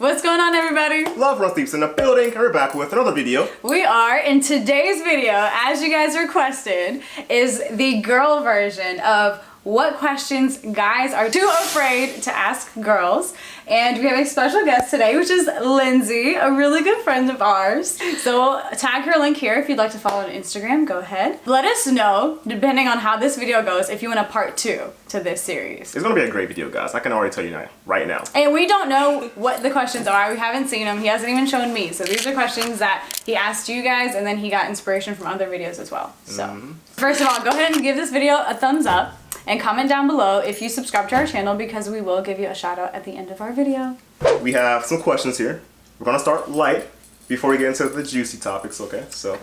What's going on, everybody? Love.Runs.Deep's in the building, and we're back with another video. We are, in today's video, as you guys requested, is the girl version of what questions guys are too afraid to ask girls. And we have a special guest today, which is Lindsay, a really good friend of ours. So we'll tag her link here if you'd like to follow on Instagram, go ahead. Let us know, depending on how this video goes, if you want a part 2 to this series. It's gonna be a great video, guys. I can already tell you now, right now. And we don't know what the questions are. We haven't seen them. He hasn't even shown me. So these are questions that he asked you guys, and then he got inspiration from other videos as well. So first of all, go ahead and give this video a thumbs up. And comment down below if you subscribe to our channel, because we will give you a shout out at the end of our video. We have some questions here. We're gonna start light before we get into the juicy topics, okay? So,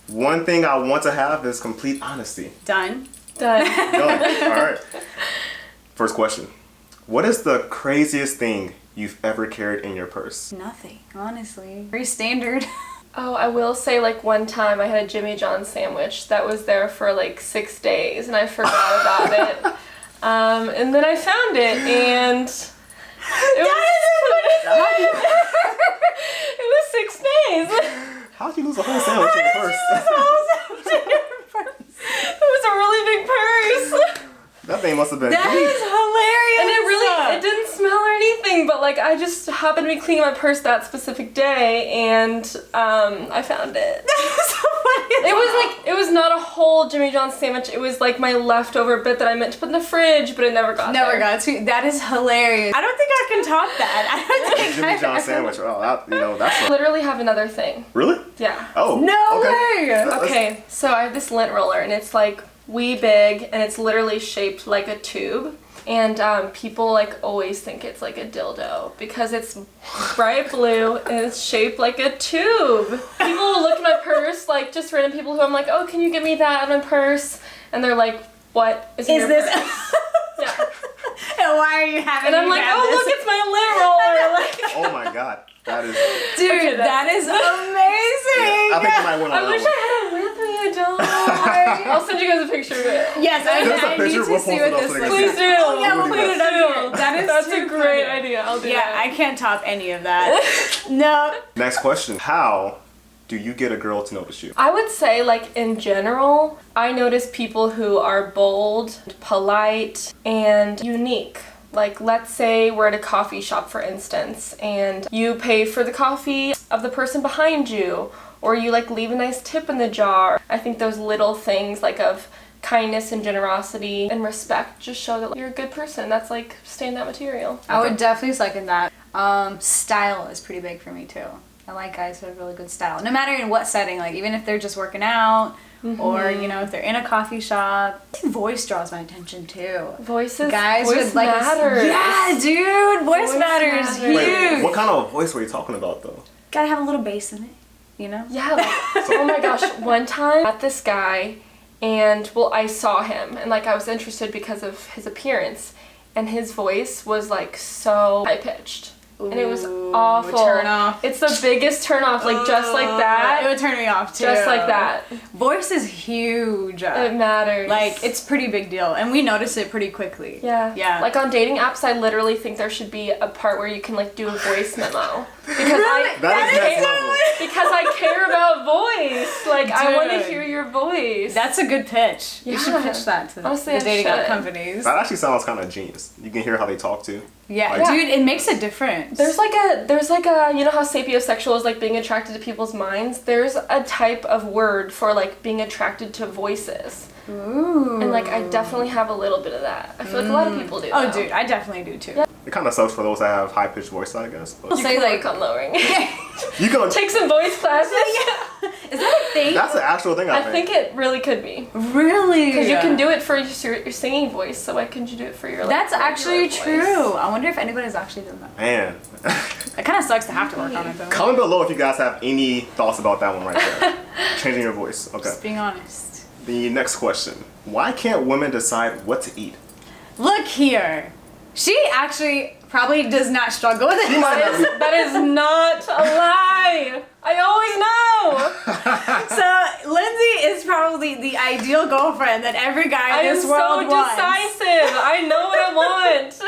one thing I want to have is complete honesty. Done. Done. All right. First question. What is the craziest thing you've ever carried in your purse? Nothing, honestly. Very standard. Oh, I will say, like, one time I had a Jimmy John's sandwich that was there for like 6 days and I forgot about it. And then I found it and it was 6 days. How'd you lose a whole sandwich in your purse? It was a really big purse. That thing must have been That deep. is hilarious. And it didn't smell or anything, but like I just happened to be cleaning my purse that specific day and I found it. That's so funny. It was not a whole Jimmy John's sandwich. It was like my leftover bit that I meant to put in the fridge, but it never got there. Got to. That is hilarious. I don't think I can top that. I don't think Jimmy John's sandwich. Oh, that's I literally have another thing. Really? Yeah. Oh. No okay. way. Okay, so I have this lint roller and it's like wee big and it's literally shaped like a tube. And people like always think it's like a dildo because it's bright blue and it's shaped like a tube. People will look at my purse, like just random people who I'm like, oh, can you give me that in my purse? And they're like, what is in your this? purse? Yeah. And why are you having? And I'm like, oh, look, it's my lint roller. Like, Oh my god. That is... dude, okay, that is amazing. I think you might want to... I wish I had it with me. I don't. I'll send you guys a picture of it. Yes, I need to see what this looks like. Please do. Oh yeah, we'll do put it up here. That's a great idea. I'll do that. I can't top any of that. No. Next question. How do you get a girl to notice you? I would say, like, in general, I notice people who are bold, polite, and unique. Like, let's say we're at a coffee shop, for instance, and you pay for the coffee of the person behind you, or you, like, leave a nice tip in the jar. I think those little things, like, of kindness and generosity and respect just show that you're a good person. That's, like, standout material. I would definitely second that. Style is pretty big for me, too. I like guys who have really good style. No matter in what setting, like, even if they're just working out, or, you know, if they're in a coffee shop. I think voice draws my attention too. Voice matters. Yeah, dude, voice matters. Huge. Wait, what kind of voice were you talking about though? Gotta have a little bass in it, you know? Yeah, like, oh my gosh, one time I met this guy and, well, I saw him and like I was interested because of his appearance and his voice was like so high-pitched. And it was awful. Turn off. It's the biggest turn off, like just like that. It would turn me off too. Just like that. Voice is huge. It matters. Like, it's pretty big deal, and we notice it pretty quickly. Yeah. Yeah. Like on dating apps, I literally think there should be a part where you can like do a voice memo. Because because I care about voice. Like, I want to hear your voice. That's a good pitch. Yeah. You should pitch that to Honestly, the dating app companies. That actually sounds kind of genius. You can hear how they talk too. Yeah, Like, dude, it makes a difference. There's like a, you know how sapiosexual is like being attracted to people's minds? There's a type of word for like being attracted to voices. Ooh. And like, I definitely have a little bit of that. I feel like a lot of people do. Oh, though. dude, I definitely do too. Yeah. It kind of sucks for those that have high-pitched voice, I guess. But Say You like can work on lowering. you can Take some voice classes. Is that a thing? That's an actual thing. I think it really could be. Really? Because you can do it for your singing voice, so why couldn't you do it for your like, That's actually regular true. voice? I wonder if anybody's actually done that. Man. It kind of sucks to have to work on it though. Comment below if you guys have any thoughts about that one right there. Changing your voice. Okay. Just being honest. The next question. Why can't women decide what to eat? Look here. She actually probably does not struggle with it. That is not a lie. I always know. So Lindsay is probably the ideal girlfriend that every guy in this world wants. I am so decisive. I know what I want.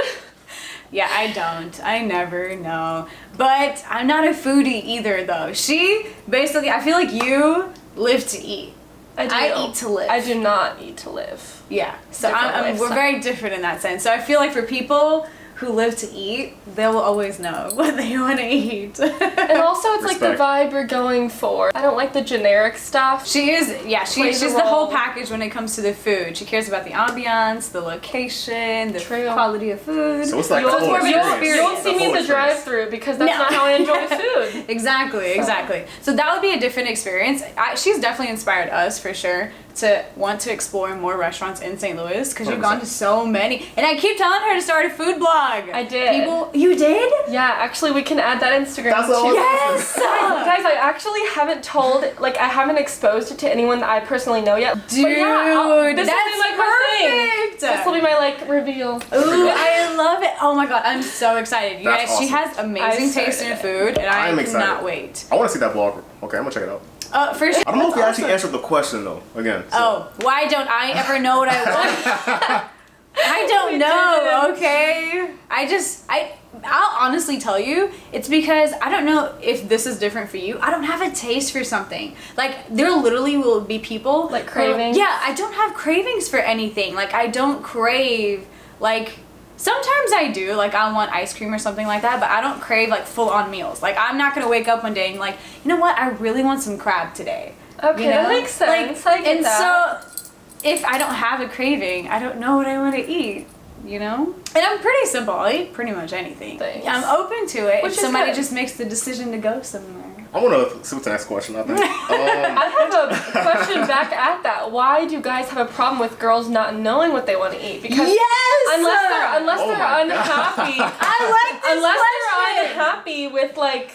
Yeah, I don't. I never know. But I'm not a foodie either, though. I feel like you live to eat. I eat to live. I do not eat to live. Yeah. So we're very different in that sense. So I feel like for people who live to eat, they will always know what they want to eat. And also it's like the vibe you're going for. I don't like the generic stuff. She's the whole package when it comes to the food. She cares about the ambiance, the location, the quality of food. So it's like you won't see me in the drive-thru because that's not how I enjoy food. Exactly. So that would be a different experience. She's definitely inspired us for sure to want to explore more restaurants in St. Louis because you've gone to so many. And I keep telling her to start a food blog. I did. You did? Yeah, actually we can add that Instagram too. Yes! Guys, I actually haven't I haven't exposed it to anyone that I personally know yet. Dude, but yeah, this that's will be perfect. This will be my reveal. Ooh, I love it. Oh my god, I'm so excited. You guys, awesome. She has amazing taste in food and I cannot wait. I want to see that blog. Okay, I'm gonna check it out. For sure. I don't know if you actually answered the question though. Again. So. Why don't I ever know what I want? I don't know, okay? I'll honestly tell you, it's because I don't know if this is different for you. I don't have a taste for something. Like, there literally will be people... Like cravings? Yeah, I don't have cravings for anything. Like, I don't crave, like... Sometimes I do, like I want ice cream or something like that, but I don't crave like full-on meals. Like I'm not gonna wake up one day and like, you know what, I really want some crab today. Okay, you know? that makes sense. I get that. So if I don't have a craving, I don't know what I want to eat, you know? And I'm pretty simple. I eat pretty much anything. Thanks. I'm open to it if somebody good. just makes the decision to go somewhere. I want to see what's the next question, I think. I have a question back at that. Why do you guys have a problem with girls not knowing what they want to eat? Because unless they're unhappy, they're unhappy with like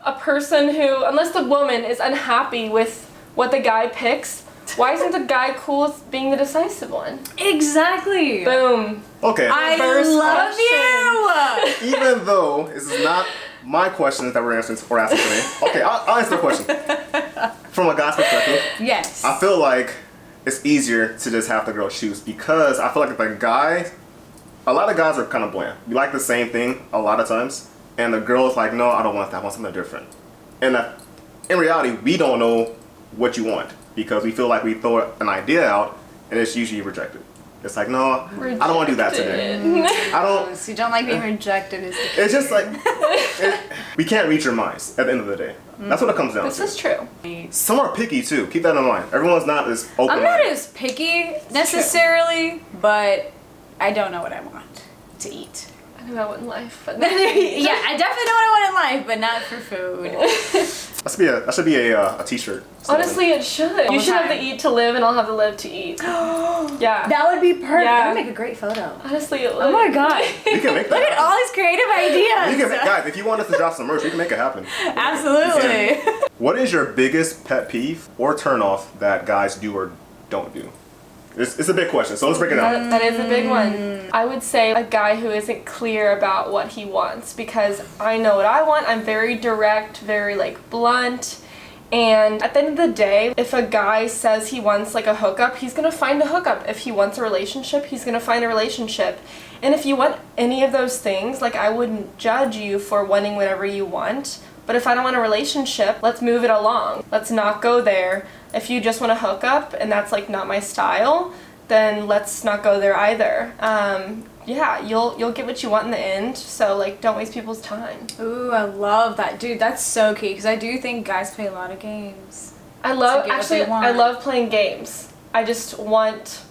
a person who, unless the woman is unhappy with what the guy picks, why isn't the guy cool with being the decisive one? Exactly. Boom. Okay. I love you. Even though this is not my questions that we're answering today. Okay, I'll answer the question. From a guy's perspective, yes. I feel like it's easier to just have the girl choose because I feel like the guy, a lot of guys are kind of bland. We like the same thing a lot of times, and the girl's like, no, I don't want that. I want something different. And in reality, we don't know what you want because we feel like we throw an idea out and it's usually rejected. It's like, no, I don't want to do that today. I don't. So you don't like being rejected. It's just like, we can't read your minds at the end of the day. That's what it comes down to. This is true. Some are picky too. Keep that in mind. Everyone's not as open. I'm not as picky necessarily, but I don't know what I want to eat. I know what in life, but Yeah, I definitely know what I want in life, but not for food. That should be a t-shirt. Honestly, it should. You should have time. the eat to live, and I'll have the live to eat. Yeah. That would be perfect. Yeah. That would make a great photo. Honestly, it would. Oh my god. We can make that. Look at all these creative ideas. Guys, if you want us to drop some merch, we can make it happen. Absolutely. What is your biggest pet peeve or turnoff that guys do or don't do? It's a big question, so let's break it down. That is a big one. I would say a guy who isn't clear about what he wants, because I know what I want. I'm very direct, very like blunt. And at the end of the day, if a guy says he wants like a hookup, he's gonna find a hookup. If he wants a relationship, he's gonna find a relationship. And if you want any of those things, like I wouldn't judge you for wanting whatever you want. But if I don't want a relationship, let's move it along. Let's not go there. If you just want to hook up and that's like not my style, then let's not go there either. Yeah, you'll get what you want in the end, so like don't waste people's time. Ooh, I love that. Dude, that's so key, because I do think guys play a lot of games. I love playing games. I just want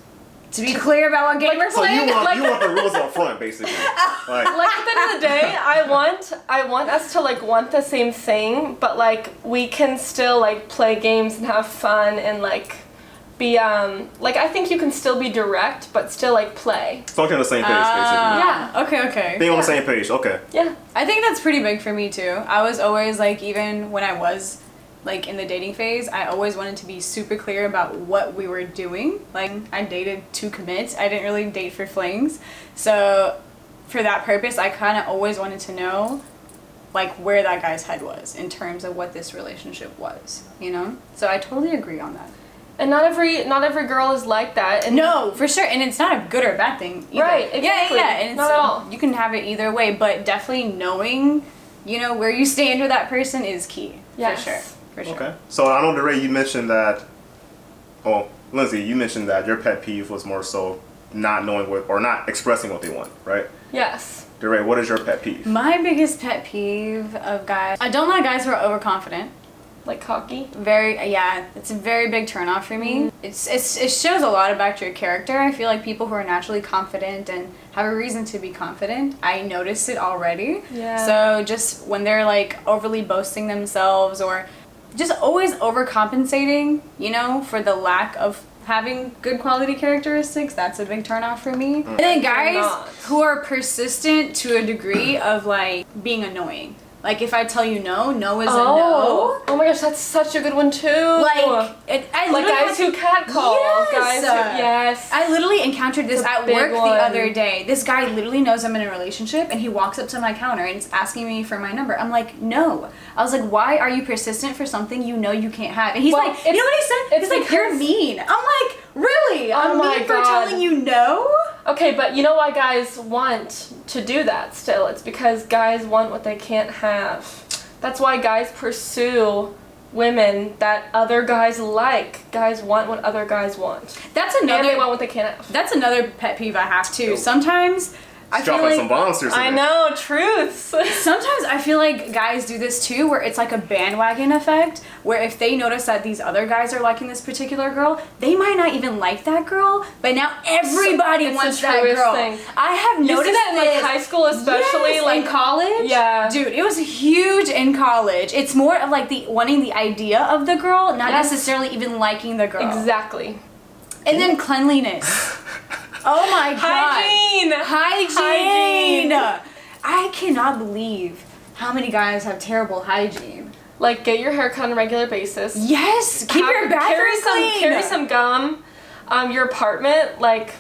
to be clear about what game we're So playing. you want the rules up front, basically. Like at the end of the day, I want us to like want the same thing, but like we can still like play games and have fun and like be like I think you can still be direct but still like play. talking on the same page, basically. Yeah. Okay. Being on the same page, okay. Yeah. I think that's pretty big for me too. I was always like, even when I was like in the dating phase, I always wanted to be super clear about what we were doing. Like I dated to commit. I didn't really date for flings. So for that purpose, I kind of always wanted to know like where that guy's head was in terms of what this relationship was, you know? So I totally agree on that. And not every girl is like that. And no, for sure. And it's not a good or bad thing either. Right, exactly. Yeah. And it's, not at all. You can have it either way, but definitely knowing, where you stand with that person is key. Yes. For sure. Okay. So I know, DeRay, you mentioned that, Lindsay, you mentioned that your pet peeve was more so not knowing or not expressing what they want, right? Yes. DeRay, what is your pet peeve? My biggest pet peeve of guys, I don't like guys who are overconfident. Like cocky? It's a very big turnoff for me. It shows a lot about your character. I feel like people who are naturally confident and have a reason to be confident, I notice it already. Yeah. So just when they're like overly boasting themselves or just always overcompensating, for the lack of having good quality characteristics, that's a big turnoff for me. And then guys who are persistent to a degree of like being annoying. Like if I tell you no is a no. Oh my gosh, that's such a good one too. Like guys who catcall. Yes. Yes. I literally encountered this at work one. the other day. This guy literally knows I'm in a relationship and he walks up to my counter and is asking me for my number. I'm like, no. I was like, why are you persistent for something you know you can't have? And he's like, you know what he said? He's like, you're mean. I'm like, really? I'm mean for telling you no? Okay, but you know why guys want to do that still? It's because guys want what they can't have. That's why guys pursue women that other guys like. Guys want what other guys want. And they want what they can't have. That's another pet peeve I have too. Sometimes I feel like some bombs here. I know, truths. Sometimes I feel like guys do this too, where it's like a bandwagon effect, where if they notice that these other guys are liking this particular girl, they might not even like that girl, but now everybody wants that girl. Thing. I have noticed you see that in like high school, especially in college. Yeah, dude, it was huge in college. It's more of like wanting the idea of the girl, not necessarily even liking the girl. Exactly. And then cleanliness. Oh my god. Hygiene. I cannot believe how many guys have terrible hygiene. Like, get your hair cut on a regular basis. Yes. Keep your bathroom clean. Carry some gum. Your apartment, like,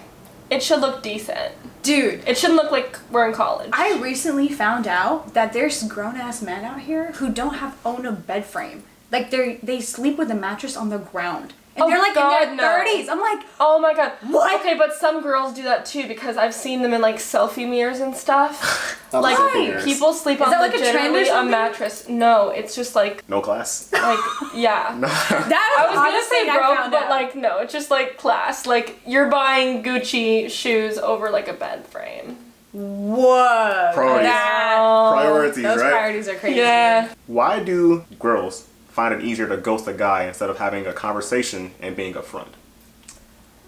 it should look decent. Dude. It shouldn't look like we're in college. I recently found out that there's grown-ass men out here who don't own a bed frame. Like, they sleep with a mattress on the ground. And they're like in their 30s. I'm like, oh my god. What? Okay, but some girls do that too because I've seen them in like selfie mirrors and stuff. Like people sleep on legitimately a mattress. No, it's just like no class. Like yeah. No. I was gonna say broke, but like no, it's just like class. Like you're buying Gucci shoes over like a bed frame. Whoa. Priorities, those right? priorities are crazy. Yeah. Why do girls find it easier to ghost a guy instead of having a conversation and being upfront?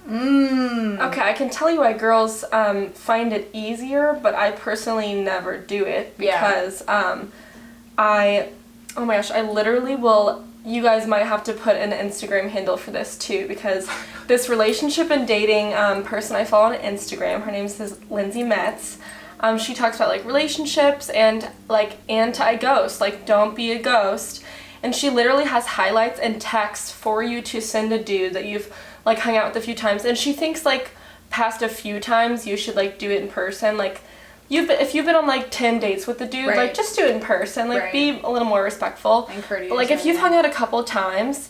Okay, I can tell you why girls find it easier, but I personally never do it because oh my gosh, I literally will. You guys might have to put an Instagram handle for this too, because this relationship and dating person I follow on Instagram, her name is Lindsay Metz. She talks about like relationships and like anti-ghost, like don't be a ghost. And she literally has highlights and texts for you to send a dude that you've like hung out with a few times. And she thinks like past a few times you should like do it in person. Like if you've been on like 10 dates with the dude, like just do it in person. Like be a little more respectful. And courteous. But like if you've hung out a couple times,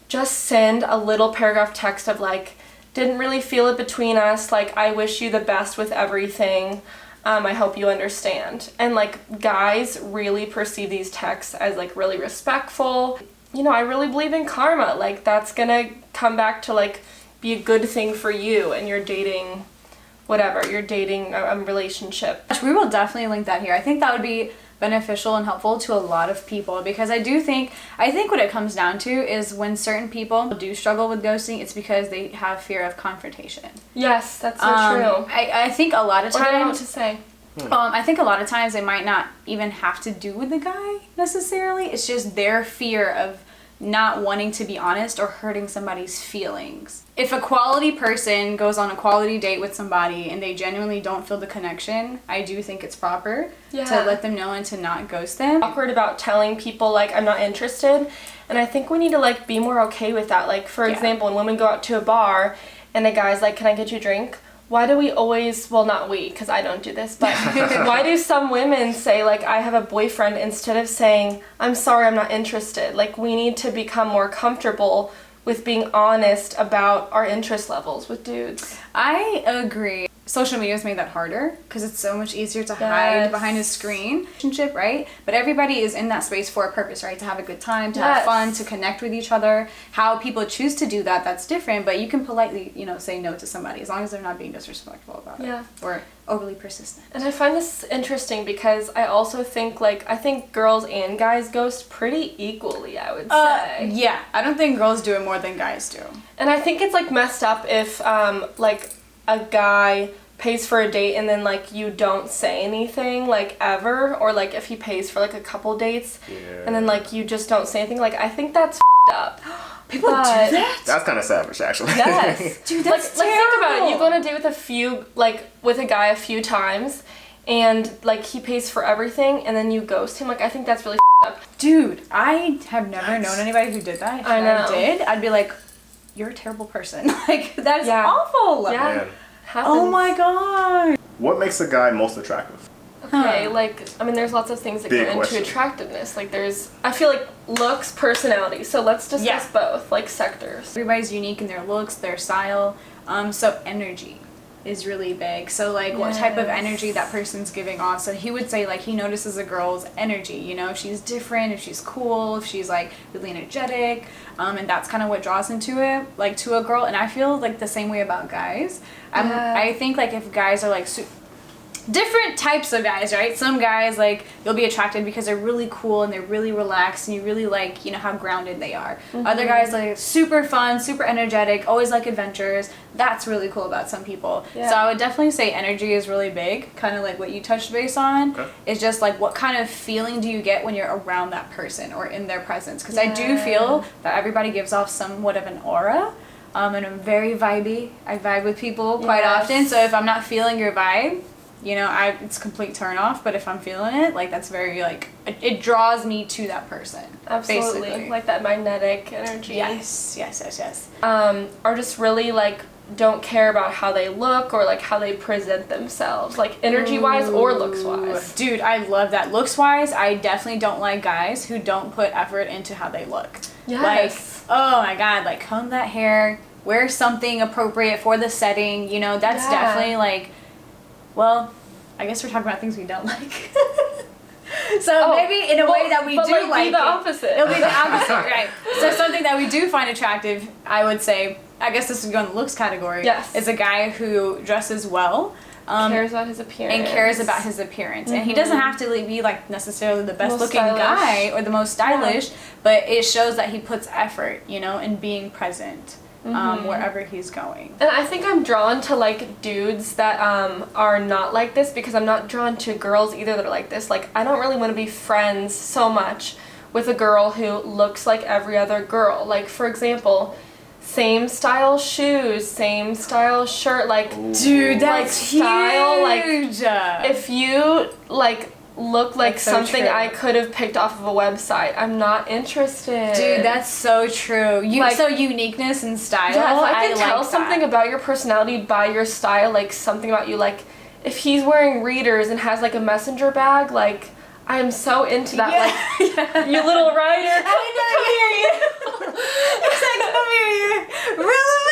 just send a little paragraph text of like, didn't really feel it between us. Like I wish you the best with everything. I hope you understand. And like guys really perceive these texts as like really respectful. I really believe in karma. Like that's gonna come back to like be a good thing for you and you're dating a relationship. We will definitely link that here. I think that would be beneficial and helpful to a lot of people because I think what it comes down to is when certain people do struggle with ghosting, it's because they have fear of confrontation. Yes, that's so true. I think a lot of times, I don't know what to say. I think a lot of times it might not even have to do with the guy necessarily. It's just their fear of not wanting to be honest or hurting somebody's feelings. If a quality person goes on a quality date with somebody and they genuinely don't feel the connection, I do think it's proper to let them know and to not ghost them. Awkward about telling people like I'm not interested, and I think we need to like be more okay with that. Like for example, when women go out to a bar and a guy's like, can I get you a drink? Why do we always, well not we, because I don't do this, but why do some women say like I have a boyfriend instead of saying I'm sorry I'm not interested? Like we need to become more comfortable with being honest about our interest levels with dudes. I agree. Social media's made that harder because it's so much easier to hide behind a screen relationship, right? But everybody is in that space for a purpose, right? To have a good time, to have fun, to connect with each other. How people choose to do that, that's different, but you can politely, say no to somebody as long as they're not being disrespectful about it or overly persistent. And I find this interesting because I also think I think girls and guys ghost pretty equally, I would say. Yeah, I don't think girls do it more than guys do. And I think it's messed up if a guy pays for a date and then you don't say anything ever, or if he pays for a couple dates and then you just don't say anything. I think that's up. People do that? That's kind of savage, actually. Yes. Dude, that's terrible. Think about it. You go on a date with a guy a few times and he pays for everything and then you ghost him. I think that's really up. Dude, I have never known anybody who did that. If I know. I did, I'd be like, you're a terrible person. That is awful. Yeah. Man. Oh my god. What makes a guy most attractive? Okay, there's lots of things that go into attractiveness. I feel looks, personality. So let's discuss both, sectors. Everybody's unique in their looks, their style. So energy is really big. So what type of energy that person's giving off. So he would say he notices a girl's energy, if she's different, if she's cool, if she's really energetic, and that's kind of what draws him to it, to a girl. And I feel the same way about guys. I think if guys are different types of guys, right? Some guys you'll be attracted because they're really cool and they're really relaxed and you really how grounded they are. Other guys super fun, super energetic, always adventures. That's really cool about some people. So I would definitely say energy is really big, kind of what you touched base on. It's just what kind of feeling do you get when you're around that person or in their presence? Because I do feel that everybody gives off somewhat of an aura. And I'm very vibey. I vibe with people quite often. So if I'm not feeling your vibe, it's complete turn off. But if I'm feeling it, that's very it draws me to that person. Absolutely, basically. That magnetic energy. Yes. Or just really don't care about how they look or how they present themselves, energy wise or looks wise. Dude, I love that. Looks wise, I definitely don't like guys who don't put effort into how they look. Yes. Oh my god, comb that hair, wear something appropriate for the setting. That's definitely well, I guess we're talking about things we don't like. So maybe in a way that we do be the opposite. It'll be the opposite, right? So something that we do find attractive, I would say, I guess this would go in the looks category. Yes. Is a guy who dresses well. Cares about his appearance. And he doesn't have to be necessarily the best looking guy or the most stylish, but it shows that he puts effort, in being present. Wherever he's going. And I think I'm drawn to dudes that are not like this because I'm not drawn to girls either that are like this. I don't really want to be friends so much with a girl who looks like every other girl. For example, same style shoes, same style shirt, dude, that's style, huge. If you look like that's so something true. I could have picked off of a website, I'm not interested. Dude, that's so true. So uniqueness and style. Yeah, if I can tell that. something about your personality by your style, something about you, if he's wearing readers and has a messenger bag, I am so into that. You little writer. I know. Come here, you relevant.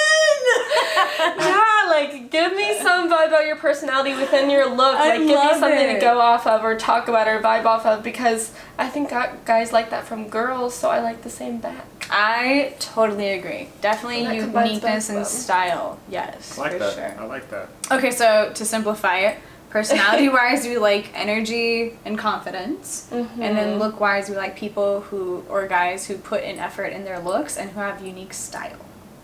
Yeah, give me some vibe about your personality within your look. Give me something to go off of or talk about or vibe off of, because I think guys like that from girls, so I like the same back. I totally agree. Definitely uniqueness and style. Yes, I like for that. sure. I like that. Okay, so to simplify it, personality-wise, we like energy and confidence. And then look-wise, we like people or guys who put in effort in their looks and who have unique style.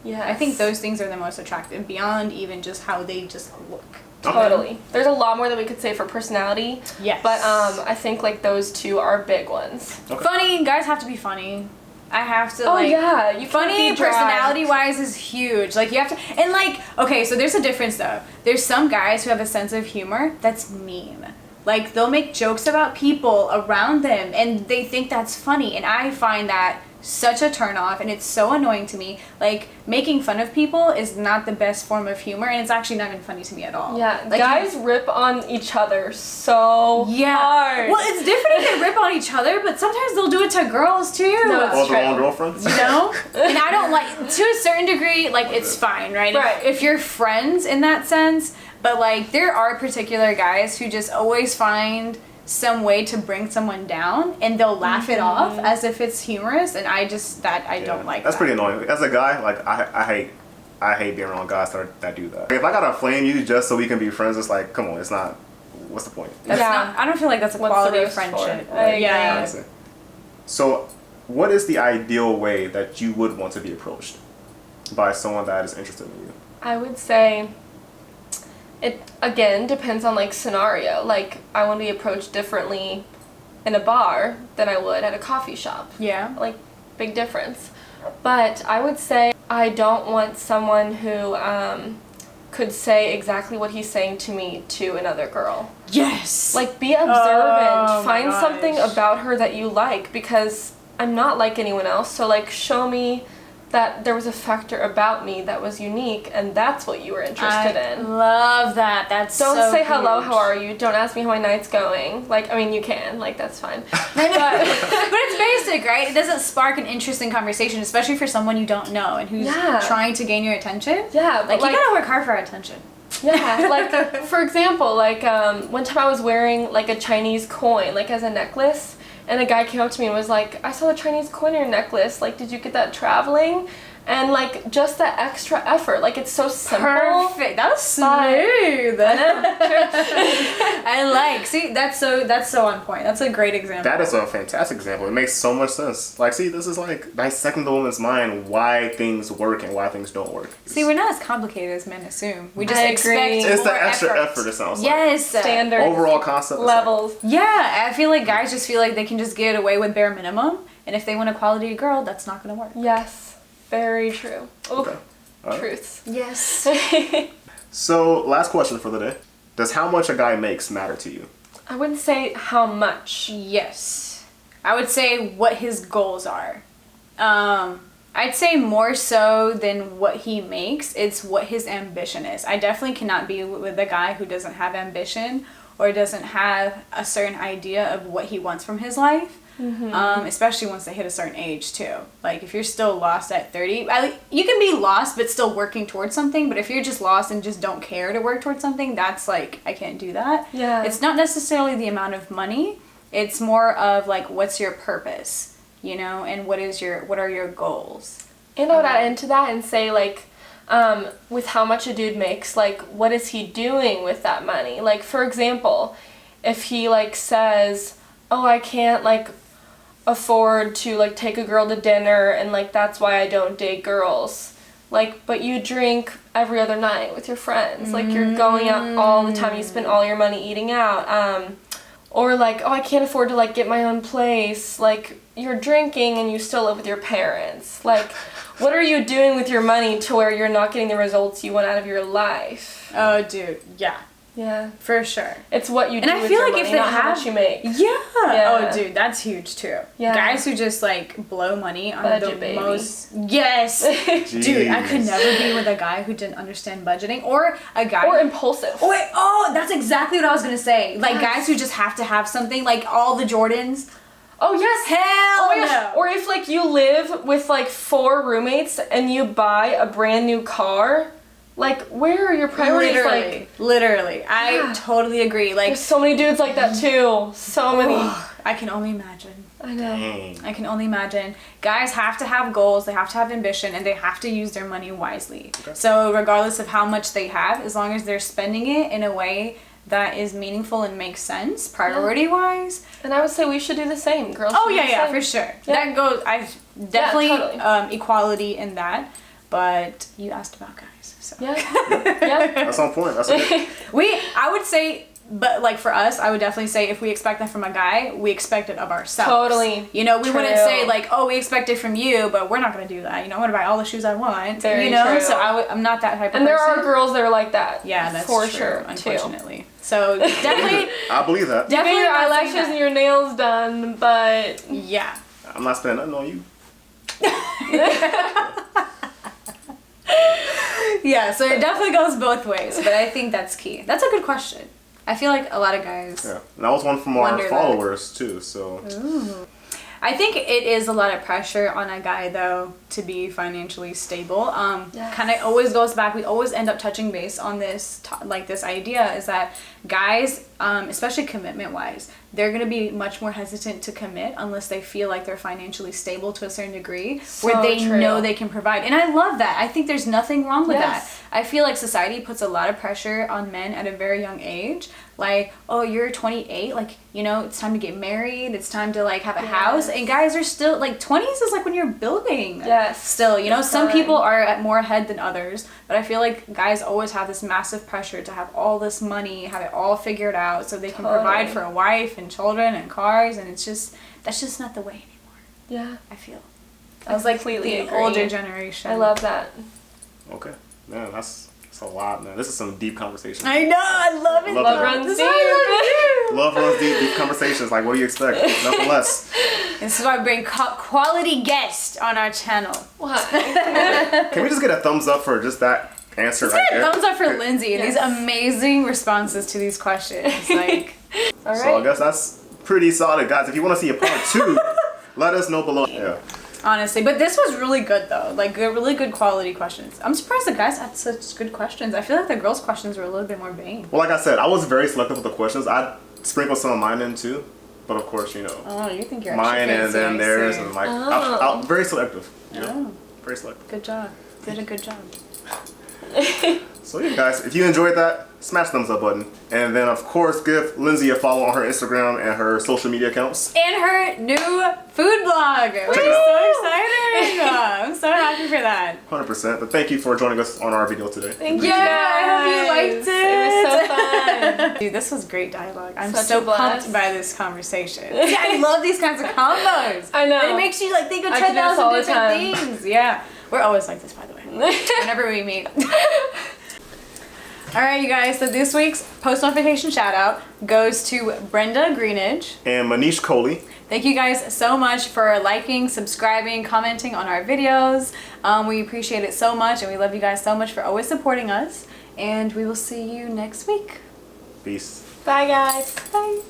Yeah, I think those things are the most attractive, beyond even just how they just look. Totally. There's a lot more that we could say for personality. Yes. But I think those two are big ones. Okay. Funny, guys have to be funny. I have to you funny personality wise is huge. You have to, and okay, so there's a difference though. There's some guys who have a sense of humor that's mean. They'll make jokes about people around them and they think that's funny, and I find that such a turn off, and it's so annoying to me. Like, making fun of people is not the best form of humor, and it's actually not even funny to me at all. Yeah, like, guys rip on each other so hard. Well, it's different if they rip on each other, but sometimes they'll do it to girls too. No, it's Or true. their own girlfriends. You know? And I don't like, to a certain degree, like, it's fine, right? Right. If you're friends in that sense, but like, there are particular guys who just always find some way to bring someone down, and they'll laugh it off as if it's humorous, and I don't like That's that. pretty annoying. As a guy, like, I hate being around guys that do that. If I gotta flame you just so we can be friends, it's like, come on, it's not. What's the point? That's not, I don't feel like that's a What's quality the of risk for? friendship. I agree. Yeah. Honestly. So, what is the ideal way that you would want to be approached by someone that is interested in you? I would say it, again, depends on, like, scenario. Like, I want to be approached differently in a bar than I would at a coffee shop. Yeah. Like, big difference. But I would say I don't want someone who could say exactly what he's saying to me to another girl. Yes. Like, be observant. Oh my Find gosh. something about her that you like, because I'm not like anyone else. So, like, show me that there was a factor about me that was unique, and that's what you were interested in. Love that. That's Don't so say hello, huge. how are you? Don't ask me how my night's going. Like, I mean, you can. Like, that's fine. But it's basic, right? It doesn't spark an interesting conversation, especially for someone you don't know and who's trying to gain your attention. Yeah, but Like, you gotta work hard for our attention. Yeah, like, for example, like, one time I was wearing, like, a Chinese coin, like, as a necklace, and a guy came up to me and was like, I saw the Chinese coin in your necklace, like, did you get that traveling? And, like, just that extra effort, like, it's so simple. Perfect. That was smooth. I like. See, that's so on point. That's a great example. That is a fantastic example. It makes so much sense. Like, see, this is like dissecting the woman's mind, why things work and why things don't work. See, we're not as complicated as men assume. We just I expect agree. It's more the extra effort, it sounds like. Yes. Standards. Overall concept. is Levels. Yeah, I feel like guys just feel like they can just get away with bare minimum, and if they want a quality girl, that's not gonna work. Yes. Very true. Ooh, Okay. All right. truths. Yes. So, last question for the day. Does how much a guy makes matter to you? I wouldn't say how much. Yes. I would say what his goals are. I'd say more so than what he makes, it's what his ambition is. I definitely cannot be with a guy who doesn't have ambition or doesn't have a certain idea of what he wants from his life. Especially once they hit a certain age too. Like, if you're still lost at 30, you can be lost but still working towards something, but if you're just lost and just don't care to work towards something, that's like, I can't do that. Yeah. It's not necessarily the amount of money, it's more of like, what's your purpose, you know, and what are your goals. And I would add into that and say, like, with how much a dude makes, like, what is he doing with that money? Like, for example, if he, like, says, oh, I can't, like, afford to, like, take a girl to dinner, and, like, that's why I don't date girls. Like, but you drink every other night with your friends. Like, you're going out all the time. You spend all your money eating out. Or, like, oh, I can't afford to, like, get my own place. Like, you're drinking and you still live with your parents. Like, what are you doing with your money to where you're not getting the results you want out of your life? Oh, dude, yeah. Yeah. For sure. It's what you do And I with feel your like money, if they not how have- much you make. Yeah. Yeah. Oh, dude, that's huge too. Yeah. Guys who just like blow money on Budget the baby. most. Yes. Dude, I could Jeez. never be with a guy who didn't understand budgeting, or a guy. Or impulsive. Oh, wait, that's exactly what I was gonna say. Like, Yes. guys who just have to have something, like all the Jordans. Oh, yes. Hell Oh my no. gosh. Or if, like, you live with, like, 4 roommates and you buy a brand new car, like, where are your priorities? Like, Literally. I Yeah. totally agree. Like, there's so many dudes like that, too. So many. I can only imagine. I know. Dang. I can only imagine. Guys have to have goals, they have to have ambition, and they have to use their money wisely. Okay. So regardless of how much they have, as long as they're spending it in a way that is meaningful and makes sense, priority-wise. And I would say we should do the same. Girls Oh, should do the yeah, same. for sure. Yeah. That goes, I definitely, totally. equality in that. But you asked about guys, so. Yeah. Yeah. That's on point. That's okay. I would say, but like for us, I would definitely say if we expect that from a guy, we expect it of ourselves. Totally. You know, we wouldn't True. say like, oh, we expect it from you, but we're not going to do that. You know, I'm going to buy all the shoes I want. Very you know, true. so I'm not that type of And there person. are girls that are like that. Yeah, that's for true, sure, unfortunately. So definitely, I believe that. definitely Get your not saying eyelashes that. and your nails done, but Yeah. I'm not spending nothing on you. Yeah, so it definitely goes both ways, but I think that's key. That's a good question. I feel like a lot of guys. Yeah, and that was one from our followers too. So. Ooh. I think it is a lot of pressure on a guy though to be financially stable. Yes. Kind of always goes back. We always end up touching base on this, like this idea is that guys, especially commitment wise, they're gonna be much more hesitant to commit unless they feel like they're financially stable to a certain degree, where they know they can provide. And I love that. I think there's nothing wrong with that. I feel like society puts a lot of pressure on men at a very young age. Like, oh, you're 28, like, you know, it's time to get married, it's time to, like, have a house, and guys are still, like, 20s is, like, when you're building. Still, you know, some people are more ahead than others, but I feel like guys always have this massive pressure to have all this money, have it all figured out, so they can provide for a wife and children and cars, and it's just, that's just not the way anymore. Yeah. I feel. I was, like, completely the older generation. I love that. Okay. Man, that's a lot, man. This is some deep conversation. I know, I love it. Love.Runs.Deep. Love.Runs.Deep, deep conversations. Like, what do you expect? Nothing less. This is why I bring quality guests on our channel. What? Can we just get a thumbs up for just that answer Let's right get a there? thumbs up for Lindsay and these amazing responses to these questions. Like, All right. So I guess that's pretty solid, guys. If you want to see a part 2, let us know below. Yeah. honestly, but this was really good though. Like, really good quality questions. I'm surprised the guys had such good questions. I feel like the girls' questions were a little bit more vain. Well, like I said, I was very selective with the questions. I sprinkled some of mine in too, but of course, you know. Oh, you think you're mine actually and then theirs and like I'm very selective. You know? Very selective. Good job. Did a good job. So yeah, guys, if you enjoyed that, smash the thumbs up button, and then of course give Lindsay a follow on her Instagram and her social media accounts. And her new food blog. We're so excited. I'm so happy for that. 100%. But thank you for joining us on our video today. Thank you. I hope you liked it. It was so fun. Dude, this was great dialogue. I'm Such so a blast. pumped by this conversation. Yeah, I love these kinds of combos. I know. And it makes you like think of I can do this all 10,000 the different time. things. Yeah. We're always like this, by the way. Whenever we meet. Alright, you guys, so this week's post notification shout out goes to Brenda Greenidge And Manish Kohli. Thank you guys so much for liking, subscribing, commenting on our videos. We appreciate it so much, and we love you guys so much for always supporting us. And we will see you next week. Peace. Bye, guys. Bye.